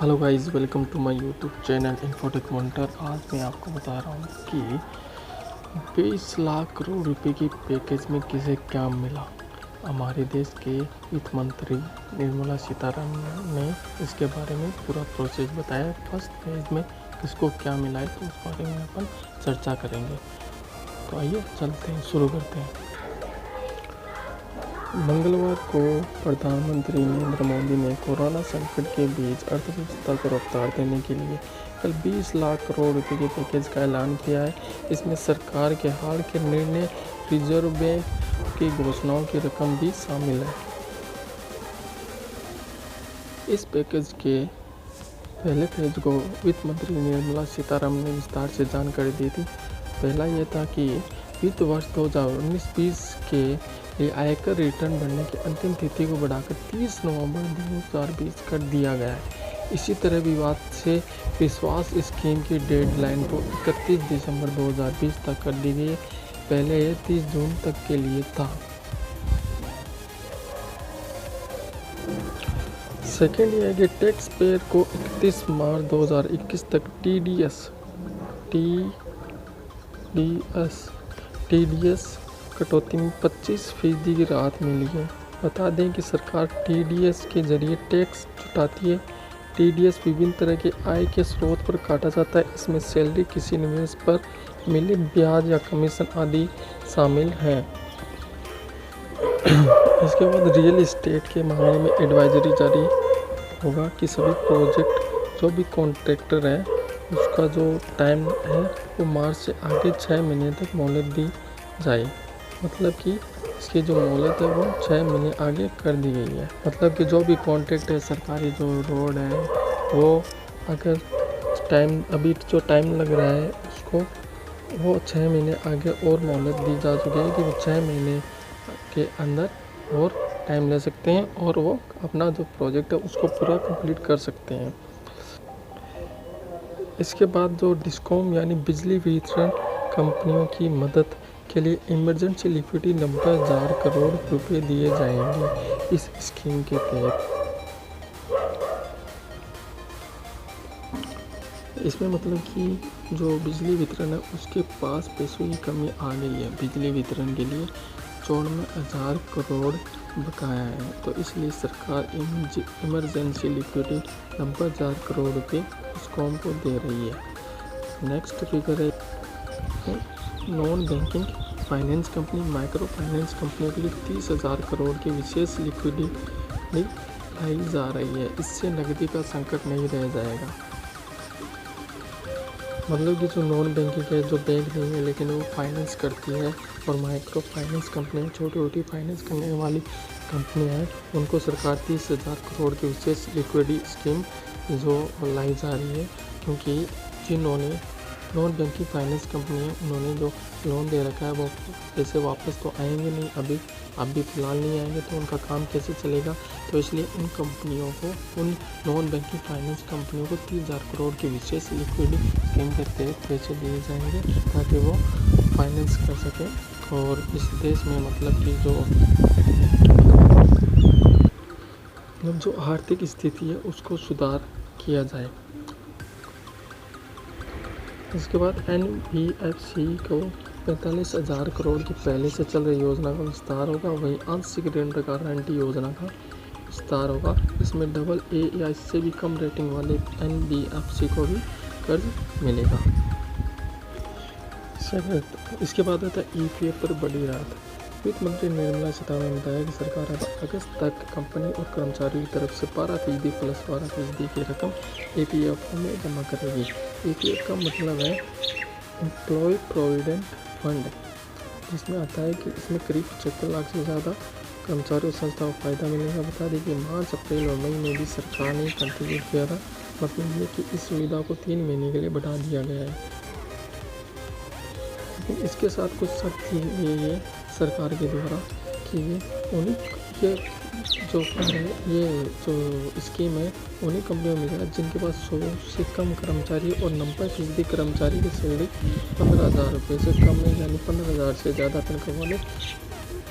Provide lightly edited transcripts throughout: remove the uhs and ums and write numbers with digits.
Hello guys, welcome to my YouTube channel Infotech Monitor. आज मैं आपको बता रहा हूँ कि 20 लाख करोड़ रुपए की पैकेज में किसे क्या मिला। हमारे देश के वित्त मंत्री निर्मला सीतारमण ने इसके बारे में पूरा प्रोसेस बताया। फर्स्ट फेज में किसको क्या मिला है तो उस बारे में अपन चर्चा करेंगे। तो आइए चलते हैं, शुरू करते हैं। मंगलवार को प्रधानमंत्री नरेंद्र मोदी ने कोरोना संकट के बीच अर्थव्यवस्था को रफ्तार देने के लिए कल 20 लाख करोड़ रुपए के पैकेज का ऐलान किया है। इसमें सरकार के हाल के निर्णय, रिजर्व बैंक की घोषणाओं की रकम भी शामिल है। इस पैकेज के पहले फेज को वित्त मंत्री निर्मला सीतारमण ने विस्तार से जानकारी दी थी। पहला यह था कि वित्त वर्ष 2019-20 के लिए आयकर रिटर्न भरने की अंतिम तिथि को बढ़ाकर 30 नवंबर 2020 कर दिया गया है। इसी तरह विवाद से विश्वास स्कीम की डेडलाइन को 31 दिसंबर 2020 तक कर दी गई है। पहले यह 30 जून तक के लिए था। सेकेंड ये है कि टैक्स पेयर को 31 मार्च 2021 तक टीडीएस कटौती में 25% की राहत मिली है। बता दें कि सरकार टीडीएस के जरिए टैक्स जुटाती है। टीडीएस विभिन्न तरह के आय के स्रोत पर काटा जाता है। इसमें सैलरी, किसी निवेश पर मिले ब्याज या कमीशन आदि शामिल हैं। इसके बाद रियल एस्टेट के मामले में एडवाइजरी जारी होगा कि सभी प्रोजेक्ट जो भी कॉन्ट्रैक्टर है उसका जो टाइम है वो मार्च से आगे 6 महीने तक मोहलत दी जाए। मतलब कि इसकी जो मोहलत है वो 6 महीने आगे कर दी गई है। मतलब कि जो भी कॉन्ट्रैक्ट है, सरकारी जो रोड है, वो अगर अभी जो टाइम लग रहा है उसको वो 6 महीने आगे और मोहलत दी जा चुकी है कि वो 6 महीने के अंदर और टाइम ले सकते हैं और वो अपना जो प्रोजेक्ट है उसको पूरा कंप्लीट कर सकते हैं। इसके बाद जो डिस्कॉम यानी बिजली वितरण कंपनियों की मदद के लिए इमरजेंसी लिक्विडिटी 90,000 करोड़ रुपए दिए जाएंगे इस स्कीम के तहत। इसमें मतलब कि जो बिजली वितरण है उसके पास पैसों की कमी आ गई है। बिजली वितरण के लिए 54,000 करोड़ बकाया है, तो इसलिए सरकार इमरजेंसी लिक्विडिटी 90,000 करोड़ रुपए डिस्कॉम को दे रही है। नेक्स्ट फिगर है non banking finance company, micro finance कंपनियों के लिए 30,000 करोड़ की विशेष लिक्विडिटी लाई जा रही है। इससे नकदी का संकट नहीं रह जाएगा। मतलब कि जो नॉन बैंकिंग है, जो बैंक नहीं है लेकिन वो फाइनेंस करती है, और माइक्रो फाइनेंस कंपनियाँ छोटी छोटी फाइनेंस करने वाली कंपनियाँ हैं, उनको सरकार 30,000 करोड़ की विशेष लिक्विडिटी स्कीम जो लाई जा रही है। क्योंकि जिन्होंने नॉन बैंकिंग फाइनेंस कंपनी है उन्होंने जो लोन दे रखा है वो पैसे वापस तो आएंगे नहीं, अभी फ़िलहाल नहीं आएंगे, तो उनका काम कैसे चलेगा। तो इसलिए उन कंपनियों को, उन नॉन बैंकिंग फाइनेंस कंपनियों को 30,000 करोड़ की विशेष लिक्विडिटी स्कीम के तहत पैसे दिए जाएंगे ताकि वो फाइनेंस कर सकें और इस देश में मतलब कि जो आर्थिक स्थिति है उसको सुधार किया जाए। इसके बाद NBFC को 45,000 करोड़ की पहले से चल रही योजना का विस्तार होगा। वहीं आंशिक ऋण गारंटी योजना का विस्तार होगा। इसमें AA या इससे भी कम रेटिंग वाले NBFC को भी कर्ज मिलेगा। इसके बाद आता है EPF पर बड़ी राहत। वित्त मंत्री निर्मला सीतारमण ने बताया कि सरकार अब अगस्त तक कंपनी और कर्मचारियों की तरफ से 12% प्लस 12% की रकम EPF में जमा करेगी। EPF का मतलब है एम्प्लॉय प्रोविडेंट फंड, जिसमें आता है कि इसमें करीब 75 लाख से ज़्यादा कर्मचारियों और संस्थाओं को फ़ायदा मिलेगा। बता दें कि मार्च, अप्रैल और मई में भी सरकार ने कंट्रीब्यूट किया था। मतलब ये कि इस सुविधा को 3 महीने के लिए बढ़ा दिया गया है। लेकिन इसके साथ कुछ शर्त ये सरकार के द्वारा कि ये जो स्कीम है उन्हीं कंपनियों में मिलेगा जिनके पास 100 से कम कर्मचारी और 90% कर्मचारी की सैलरी 15,000 रुपये से कम है, यानी 15,000 से ज़्यादा तनख्वाह वाले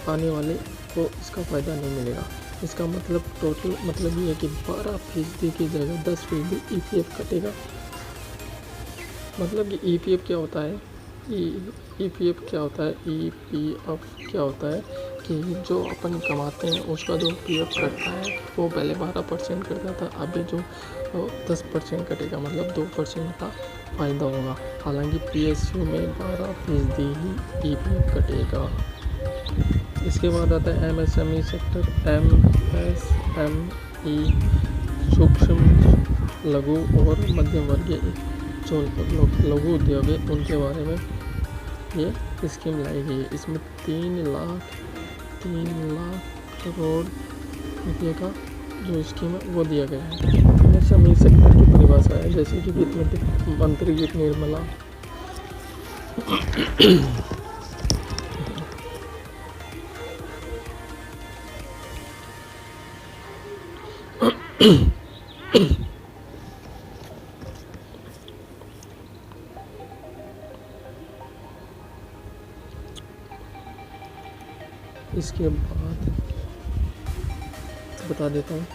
पाने वाले को इसका फ़ायदा नहीं मिलेगा। इसका मतलब टोटल मतलब ये है कि 12% की जगह 10% EPF कटेगा। मतलब कि EPF क्या होता है, EPF क्या होता है, EPF क्या होता है कि जो अपन कमाते हैं उसका जो PF कटता है वो पहले 12% कटता था, अभी जो 10% कटेगा, मतलब 2% का फ़ायदा होगा। हालांकि PSU में 12% ही EPF कटेगा। इसके बाद आता है MSME सेक्टर। MSME सूक्ष्म लघु और मध्यम वर्गीय जो लघु उद्योग है उनके बारे में ये स्कीम लाई गई है। इसमें 3 लाख करोड़ रुपये का जो स्कीम है वो दिया गया है। MSME सेक्टर की परिभाषा है जैसे कि वित्त मंत्री की निर्मला इसके बाद बता देता हूँ।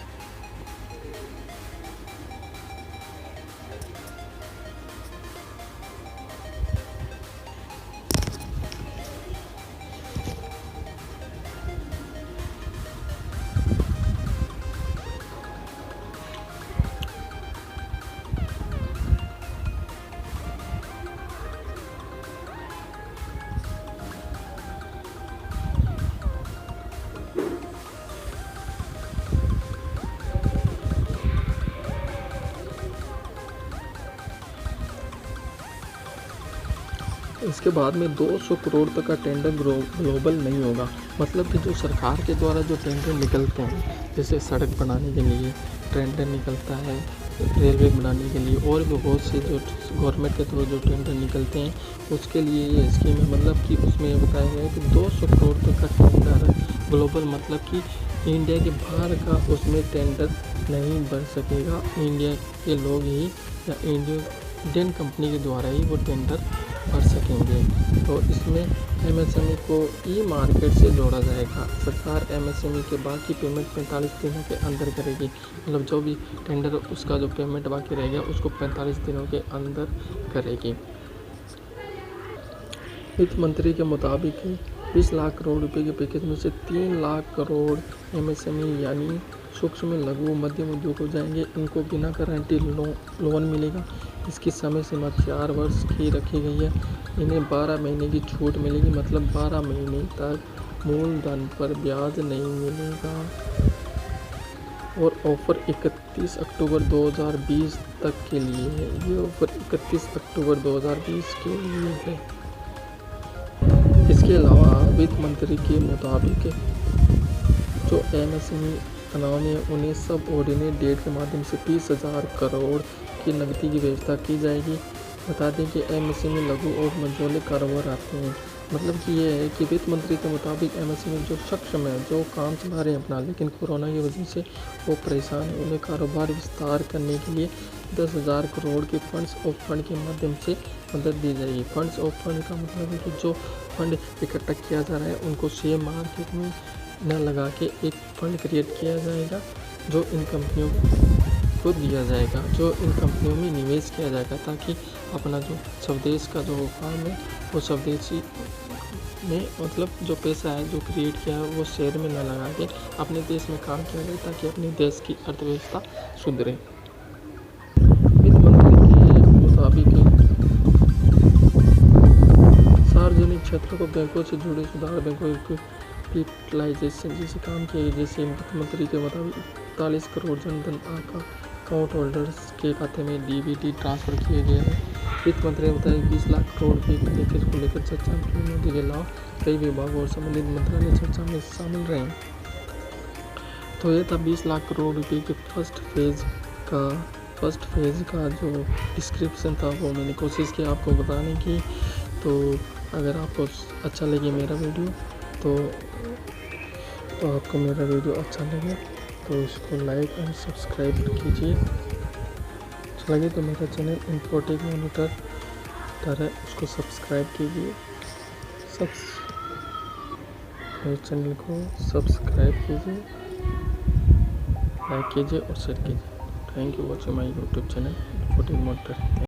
इसके बाद में 200 करोड़ तक का टेंडर ग्लोबल नहीं होगा। मतलब कि जो सरकार के द्वारा जो टेंडर निकलते हैं, जैसे सड़क बनाने के लिए टेंडर निकलता है, रेलवे बनाने के लिए, और भी बहुत से जो गवर्नमेंट के थ्रू जो टेंडर निकलते हैं उसके लिए ये स्कीम है। मतलब कि उसमें ये बताया गया है कि 200 करोड़ तक का टेंडर ग्लोबल, मतलब कि इंडिया के बाहर का उसमें टेंडर नहीं बढ़ सकेगा। इंडिया के लोग ही या इंडियन कंपनी के द्वारा ही वो टेंडर भर सकेंगे। तो इसमें MSME को ई-मार्केट से जोड़ा जाएगा। सरकार MSME के बाकी पेमेंट 45 दिनों के अंदर करेगी। मतलब जो भी टेंडर उसका जो पेमेंट बाकी रहेगा उसको 45 दिनों के अंदर करेगी। वित्त मंत्री के मुताबिक 20 लाख करोड़ रुपए के पैकेज में से 3 लाख करोड़ MSME यानी सूक्ष्म लघु मध्यम उद्योग हो जाएंगे। इनको बिना गारंटी लोन मिलेगा। इसकी समय सीमा 4 वर्ष की रखी गई है। इन्हें 12 महीने की छूट मिलेगी, मतलब 12 महीने तक मूलधन पर ब्याज नहीं मिलेगा। और ऑफ़र 31 अक्टूबर 2020 तक के लिए है। ये ऑफ़र 31 अक्टूबर 2020 के लिए है। इसके अलावा वित्त मंत्री के मुताबिक जो MSME बनाने उन्हें सब ऑर्डिनेट डेट के माध्यम से 30,000 करोड़ की नकदी की व्यवस्था की जाएगी। बता दें कि MSME लघु और मझोले कारोबार आते हैं। मतलब कि ये है कि वित्त मंत्री के मुताबिक MSME जो सक्षम है, जो काम चला रहे हैं अपना, लेकिन कोरोना की वजह से वो परेशान है, उन्हें कारोबार विस्तार करने के लिए 10,000 करोड़ के फंड्स ऑफ फंड के माध्यम से मदद दी जाएगी। फंड्स ऑफ फंड का मतलब है कि जो फंड इकट्ठा किया जा रहा है उनको शेयर मार्केट में न लगा के एक फ़ंड क्रिएट किया जाएगा जो इन कंपनियों को दिया जाएगा, जो इन कंपनियों में निवेश किया जाएगा, ताकि अपना जो स्वदेश का जो काम है वो स्वदेशी में, मतलब जो पैसा है जो क्रिएट किया है वो शेयर में न लगा के अपने देश में काम किया जाए, ताकि अपने देश की अर्थव्यवस्था सुधरे। वित्त मंत्री के मुताबिक सार्वजनिक क्षेत्र को बैंकों से जुड़े सुधार, बैंकों की कैपिटलाइजेशन जैसे काम किए। जैसे वित्त मंत्री के मुताबिक 41 करोड़ जनधन अकाउंट होल्डर्स के खाते में DBT ट्रांसफ़र किए गए हैं। वित्त मंत्री ने बताया 20 लाख करोड़ के पैकेज को लेकर चर्चा की। मोदी के अलावा कई विभाग और संबंधित मंत्रालय चर्चा में शामिल रहे। तो ये था 20 लाख करोड़ रुपए के फर्स्ट फेज़ का जो डिस्क्रिप्शन था वो मैंने कोशिश की आपको बताने की। तो अगर आपको अच्छा लगे मेरा वीडियो तो आपको मेरा वीडियो अच्छा लगे तो इसको लाइक एंड सब्सक्राइब कीजिए। अच्छा लगे तो मेरा चैनल इन्फोटेक मॉनिटर है, उसको सब्सक्राइब कीजिए। मेरे चैनल को सब्सक्राइब कीजिए। लाइक कीजिए और शेयर कीजिए। Thank you watching my YouTube channel 14 motor.